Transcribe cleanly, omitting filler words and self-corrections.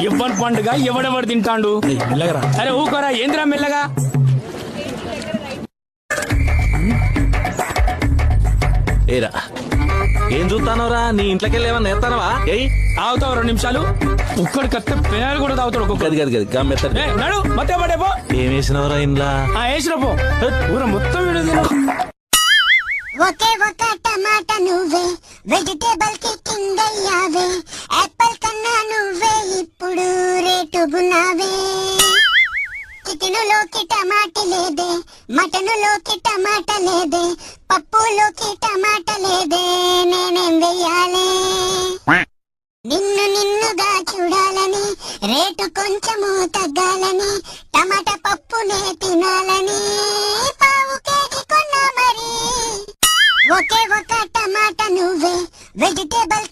ఇవ్వని పండుగ ఎవడెవడు తింటాండు. మెల్లగరా. అరే ఊకోరా, ఏందిరా మెల్లగా. ఏరా ఏం చూస్తానోరా, నీ ఇంట్లోకెళ్ళి ఏమన్నా నేస్తానవా? ఏయ్ ఆగుతావు 2 నిమిషాలు. ఒక్కడి కత్తే పేరు కూడా తాగుతాడు ఒక్కొక్కటి. గది గది గది మెత్తడి. నడు మతే పడే పో. ఏం వేసినవరా ఇంట్లో? వేసిన పో. ఊర మొత్తం వీడు తిను. ఒకే ఒక టమాటా నువ్వే, వెజిటేబుల్ కి కింగ్ అయ్యావే, యాపిల్ కన్నా నువ్వే ఇప్పుడు రేటుగున్నావే. చికెనులోకి టమాటా లేదే, మటనులోకి టమాటా లేదే, పప్పులోకి టమాటా లేదే, నేనేం వెయ్యాలే? నిన్నుగా చూడాలని, రేటు కొంచెము తగ్గాలని, టమాటా పప్పునే తినాలని పావు కేజీ కొన్నా మరి. ఒకే ఒక టమాటా నువ్వే, వెజిటేబుల్